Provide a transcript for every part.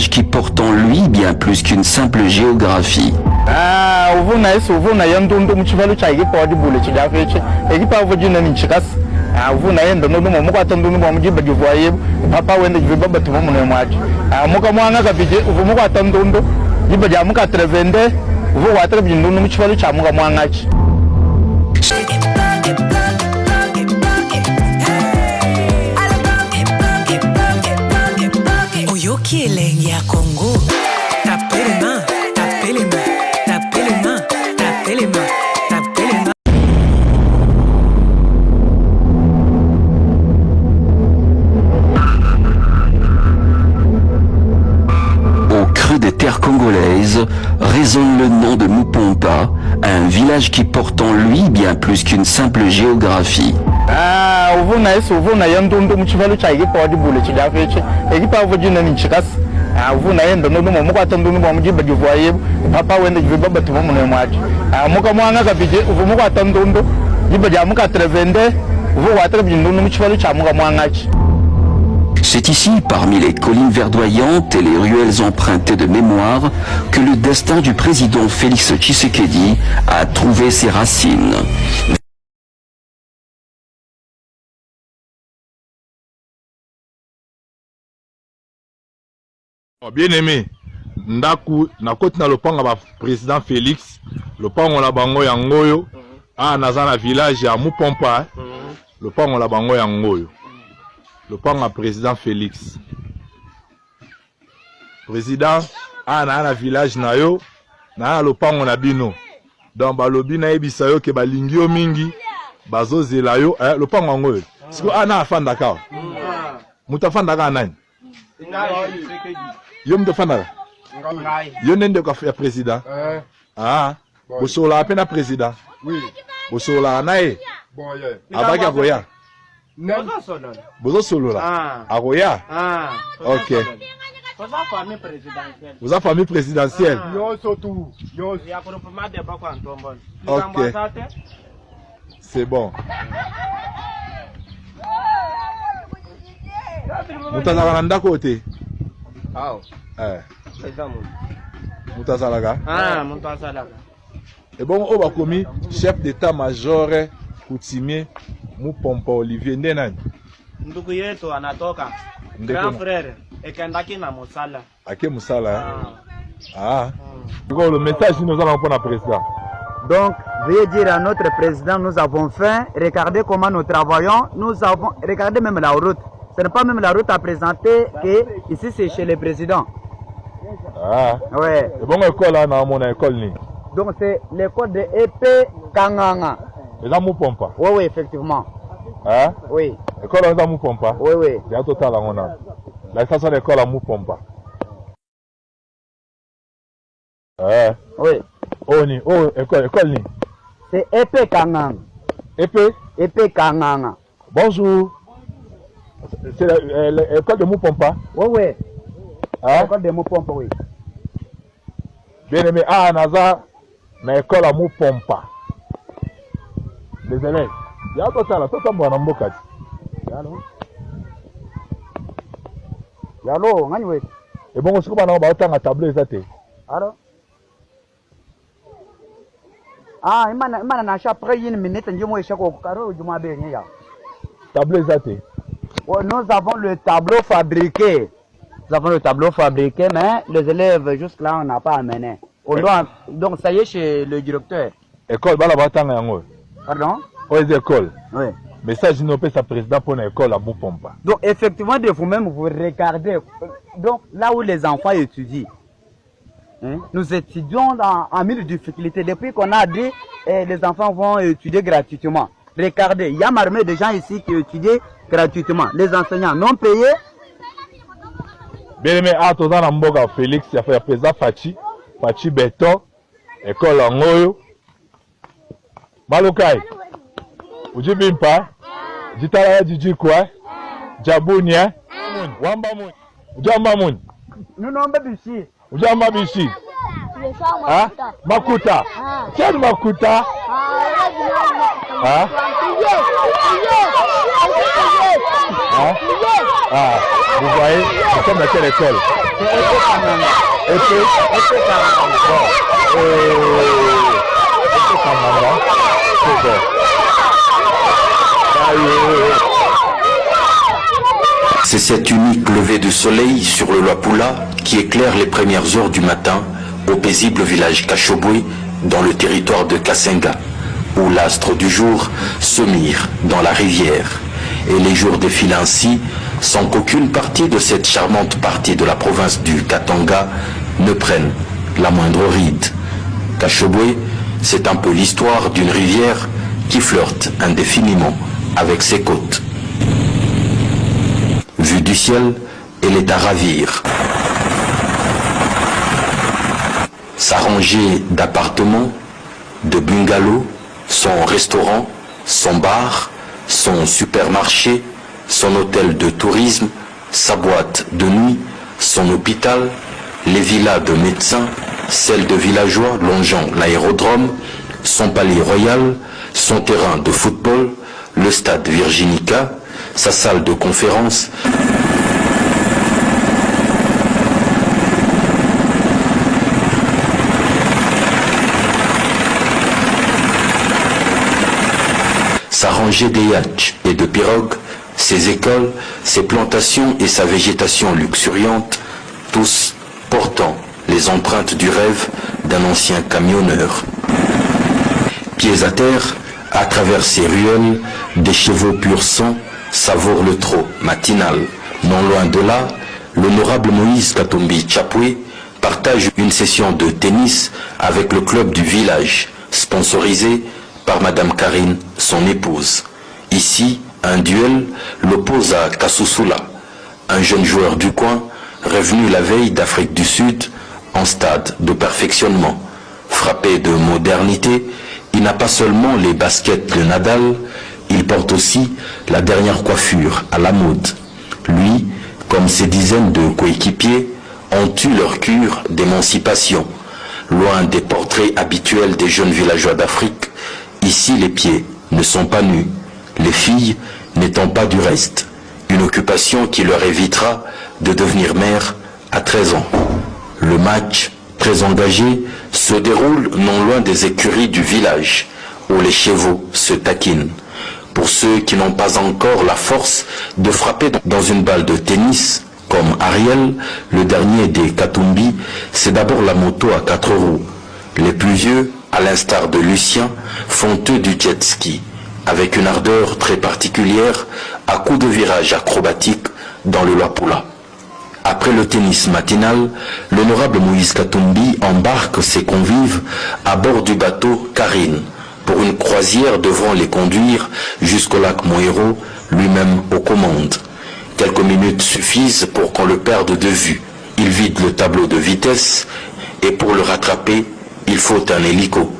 village qui porte en lui bien plus qu'une simple géographie. Oyoki elengi ya Congo. Tapez les mains, tapez les mains, tapez les mains, tapez les mains, tapez les mains. Au creux des terres congolaises résonne le nom de Mupompa, un village qui porte en lui bien plus qu'une simple géographie. C'est ici, parmi les collines verdoyantes et les ruelles empruntées de mémoire, que le destin du président Félix Tshisekedi a trouvé ses racines. Bien aimé, ndaku na koti na lopanga ba président Félix, lopango la bango ya ngoyo, naza na village ya Mupompa, lopango la bango ya ngoyo. Lopango président Félix. Président na village na yo, na lopango na bino. Donc balobi na yebisa yo ke balingi yo mingi, bazozela yo, lopango ngoyo. Siko na afanda ka. Mutafanda ka nani? Yo mutafanda. Yo nende ko ya président. Bosola apena président. Oui. Bosola nae. Abaki akoya. Bozo solo là. Akoya. OK. Vous avez famille présidentielle. OK. C'est bon. Mutazala nda côté. Mutazala. Mutazala. Et bon, on va commis chef d'état-major coutumier Mupompa Olivier Ndenani. Ndugu yetu anatoka. Grand frère ekendaki na musala. Ake musala. Le message nous allons prendre à président. Donc, veuillez dire à notre président, nous avons faim, regardez comment nous travaillons, regardez même la route. Ce n'est pas même la route à présenter que ici c'est chez le président. Ouais. Et bon école là, dans mon école ni. Donc c'est l'école de EP Kanganga. Et là Mupompa. Oui, effectivement. Oui. École là Mupompa. Oui. Il y a total à mon âge. La station d'école à Mupompa. Oui. École ni. C'est EP Kanganga. EP Kanganga. Bonjour. C'est l'école de Mupompa. Oui. L'école de Mupompa, oui. Bien aimé, Naza, na école à Mupompa. Les élèves. Il y a total, tout mon ambokati. Yalo, ngani. Et bon, on se trouve dans la table zate. Alors. Imana na cha après une minute njimo eshako karo juma be nya. Table zate. Nous avons le tableau fabriqué. Nous avons le tableau fabriqué, mais les élèves jusque-là, on n'a pas amené. Donc, ça y est chez le directeur. École, Pardon? Oui, école. Oui. Mais ça, je n'ai pas sa président pour l'école à Mupompa. Donc, effectivement, de vous-même, vous regardez. Donc, là où les enfants étudient, nous étudions en mille difficultés. Depuis qu'on a dit, les enfants vont étudier gratuitement. Regardez, il y a marmé de gens ici qui étudient gratuitement. Les enseignants non payés. Bien aimé, Toza Namboga Félix, il a fait président Fachi Beto, école en Ngoyo. Malukai, Ujibimpa, Jitala Jijikwa, Jabunia, Wamba Mun, Ujamba Mun. Nous n'avons pas ici. Ujamba Bishi. Makuta. Tiens Makuta. Hein? Hein? Ah, vous voyez, nous sommes à quelle école? C'est cette unique levée de soleil sur le Luapula qui éclaire les premières heures du matin au paisible village Kashobwe dans le territoire de Kasenga, où l'astre du jour se mire dans la rivière. Et les jours défilent ainsi sans qu'aucune partie de cette charmante partie de la province du Katanga ne prenne la moindre ride. Kashobwe, c'est un peu l'histoire d'une rivière qui flirte indéfiniment avec ses côtes. Vue du ciel, elle est à ravir. Sa rangée d'appartements, de bungalows, son restaurant, son bar, son supermarché, son hôtel de tourisme, sa boîte de nuit, son hôpital, les villas de médecins, celles de villageois longeant l'aérodrome, son palais royal, son terrain de football, le stade Virginica, sa salle de conférence, sa rangée de yachts et de pirogues, ses écoles, ses plantations et sa végétation luxuriante, tous portant les empreintes du rêve d'un ancien camionneur. Pieds à terre, à travers ces ruelles, des chevaux pur sang savourent le trot matinal. Non loin de là, l'honorable Moïse Katumbi Chapwe partage une session de tennis avec le club du village, sponsorisé par Madame Karine, son épouse. Ici, un duel l'oppose à Kasusula, un jeune joueur du coin, revenu la veille d'Afrique du Sud, en stade de perfectionnement. Frappé de modernité, il n'a pas seulement les baskets de Nadal, il porte aussi la dernière coiffure à la mode. Lui, comme ses dizaines de coéquipiers, ont eu leur cure d'émancipation. Loin des portraits habituels des jeunes villageois d'Afrique, ici les pieds ne sont pas nus, les filles n'étant pas du reste. Une occupation qui leur évitera de devenir mère à 13 ans. Le match, très engagé, se déroule non loin des écuries du village, où les chevaux se taquinent. Pour ceux qui n'ont pas encore la force de frapper dans une balle de tennis, comme Ariel, le dernier des Katumbi, c'est d'abord la moto à 4 roues. Les plus vieux, à l'instar de Lucien, font eux du jet ski, avec une ardeur très particulière, à coups de virages acrobatiques dans le Luapula. Après le tennis matinal, l'honorable Moïse Katumbi embarque ses convives à bord du bateau Karine pour une croisière devant les conduire jusqu'au lac Moero, lui-même aux commandes. Quelques minutes suffisent pour qu'on le perde de vue. Il vide le tableau de vitesse et pour le rattraper, il faut un hélico.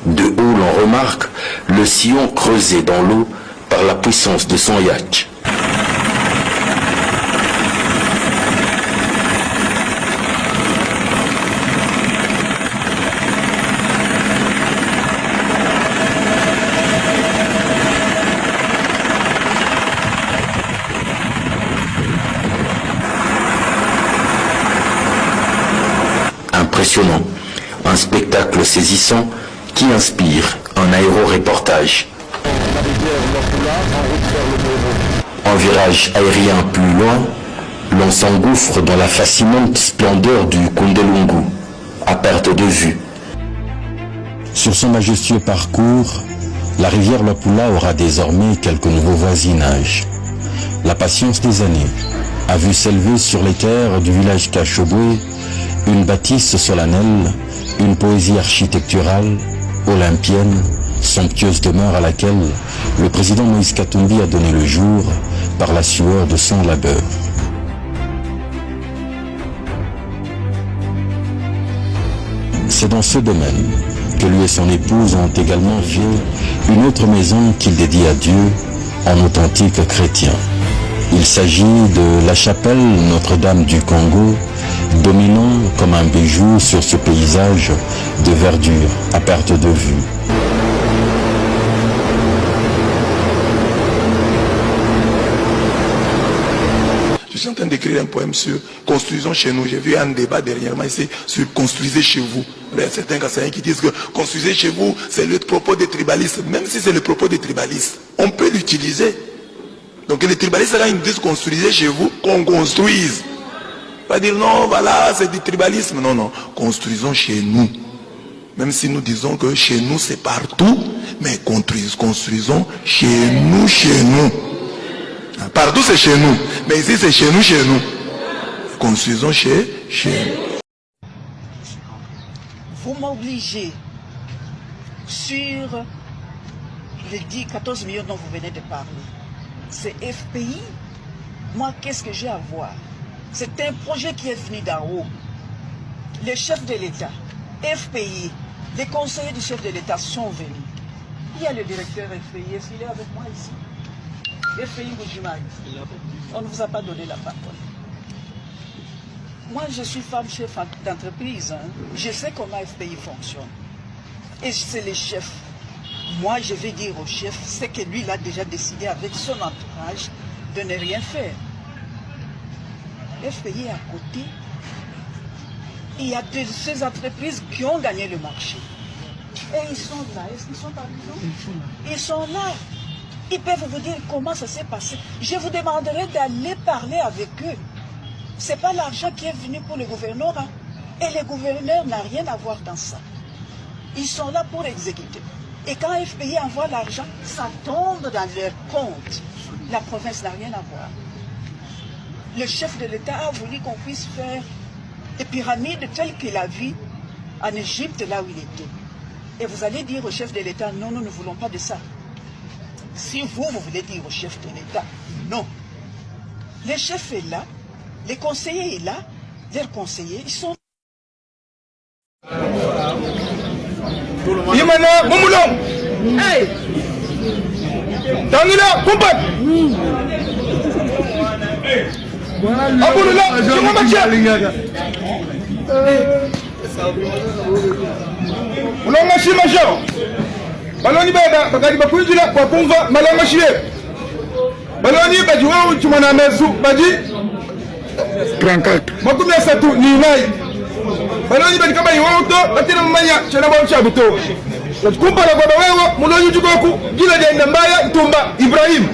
De haut, l'on remarque le sillon creusé dans l'eau par la puissance de son yacht. Impressionnant, un spectacle saisissant qui inspire un aéro-reportage. En virage aérien plus loin, l'on s'engouffre dans la fascinante splendeur du Kundelungu, à perte de vue. Sur son majestueux parcours, la rivière Luapula aura désormais quelques nouveaux voisinages. La patience des années a vu s'élever sur les terres du village Kashobwe une bâtisse solennelle, une poésie architecturale, olympienne, somptueuse demeure à laquelle le président Moïse Katumbi a donné le jour par la sueur de son labeur. C'est dans ce domaine que lui et son épouse ont également fait une autre maison qu'il dédie à Dieu en authentique chrétien. Il s'agit de la chapelle Notre-Dame du Congo, dominant comme un bijou sur ce paysage de verdure à perte de vue. suis en train d'écrire un poème sur construisons chez nous. J'ai vu un débat dernièrement ici sur construisez chez vous. Il y a certains Kassaïens qui disent que construisez chez vous, c'est le propos des tribalistes. Même si c'est le propos des tribalistes, on peut l'utiliser. Donc les tribalistes, quand ils disent construisez chez vous, qu'on construise. Pas dire non, voilà, c'est du tribalisme. Non, non, construisons chez nous. Même si nous disons que chez nous c'est partout, mais construisons chez nous, chez nous. Partout c'est chez nous, mais ici c'est chez nous, chez nous. Construisons chez nous. Vous m'obligez sur les 14 millions dont vous venez de parler. C'est FPI. Moi, qu'est-ce que j'ai à voir? C'est un projet qui est venu d'en haut. Le chef de l'État, FPI, les conseillers du chef de l'État sont venus. Il y a le directeur FPI, est-ce qu'il est avec moi ici? FPI Boujimai, on ne vous a pas donné la parole. Moi, je suis femme chef d'entreprise. Hein. Je sais comment FPI fonctionne. Et c'est le chef. Moi, je vais dire au chef, c'est que lui, il a déjà décidé avec son entourage de ne rien faire. FPI est à côté. Il y a de ces entreprises qui ont gagné le marché. Et ils sont là. Est-ce qu'ils sont parmi nous? Ils sont là. Ils peuvent vous dire comment ça s'est passé. Je vous demanderai d'aller parler avec eux. Ce n'est pas l'argent qui est venu pour le gouvernement. Hein. Et le gouverneur n'a rien à voir dans ça. Ils sont là pour exécuter. Et quand FPI envoie l'argent, ça tombe dans leur compte. La province n'a rien à voir. Le chef de l'État a voulu qu'on puisse faire des pyramides telles qu'il a vues en Égypte, là où il était. Et vous allez dire au chef de l'État, non, nous ne voulons pas de ça. Si vous voulez dire au chef de l'État, non. Le chef est là, les conseillers sont là, leurs conseillers, ils sont... Yimana Mumulong. Hey. Tanila Kumpat. Abulula Chumamacha. Ulonga Shimasho. Baloni beda bakadi bakunjira kwa kumva malanga shiye. Baloni bajuwa chumana mesu baji. Krankat. Makumi asatu ni nai. Baloni bedi kama iwoto batira mmanya chana bwa chabuto. Kumpara kwa wewe mulonyi jugoku jina jenda mbaya Ntumba Ibrahim.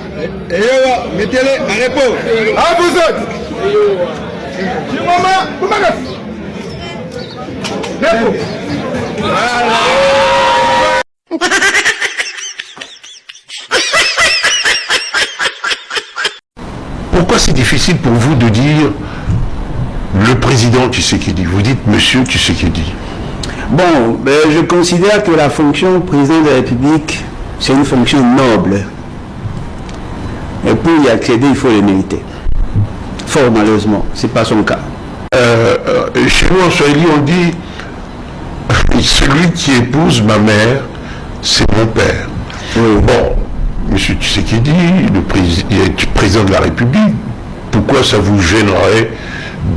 Ewa metele arepo. Hapo zote. Chimama kumaga. Depo. Pourquoi c'est difficile pour vous de dire le président Tshisekedi? Vous dites monsieur Tshisekedi. Bon, je considère que la fonction président de la République, c'est une fonction noble. Et pour y accéder, il faut le mériter. Fort malheureusement, ce n'est pas son cas. Chez nous en Swahili, on dit celui qui épouse ma mère, c'est mon père. Oui. Bon, monsieur Tshisekedi, il est président de la République. Pourquoi ça vous gênerait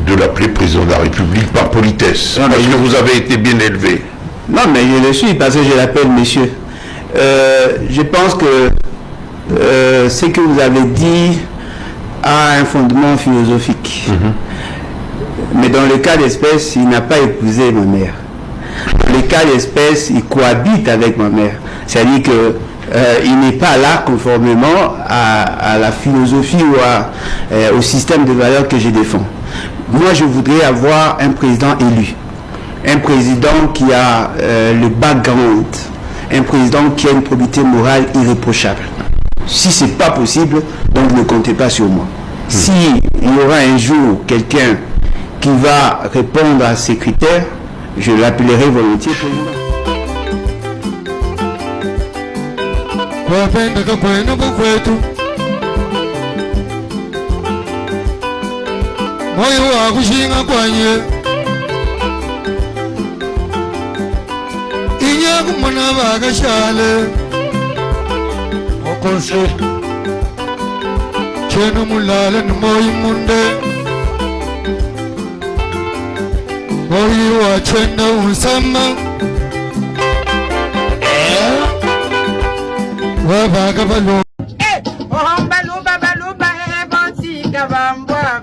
de l'appeler président de la République par politesse? Parce que vous avez été bien élevé. Non, mais je le suis parce que je l'appelle monsieur. Je pense que ce que vous avez dit a un fondement philosophique. Mais dans le cas d'espèce, il n'a pas épousé ma mère. Dans le cas d'espèce, il cohabite avec ma mère. C'est-à-dire que il n'est pas là conformément à la philosophie ou au système de valeurs que je défends. Moi, je voudrais avoir un président élu. Un président qui a le background. Un président qui a une probité morale irréprochable. Si ce n'est pas possible, donc ne comptez pas sur moi. Si il y aura un jour quelqu'un qui va répondre à ces critères, je l'appellerai volontiers président. Moyo wa kushinga kwanye Inya kumana bagashale Okonse Cheno mulale moyo munde Moyo wa cheno usama Wa bagabalo Ohamba luba baluba bonti kabambwa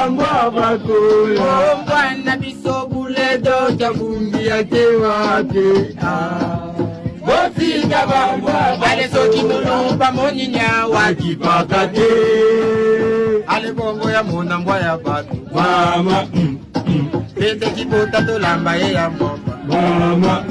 bambwa bakoya Mwana biso buledo Chakumbia tewake Botinga bambwa Ale soki mulumba moninya Wakipakate Ale bongo ya mona mbwa ya batu Mama Pete kipota tolamba ye ya mbomba Mama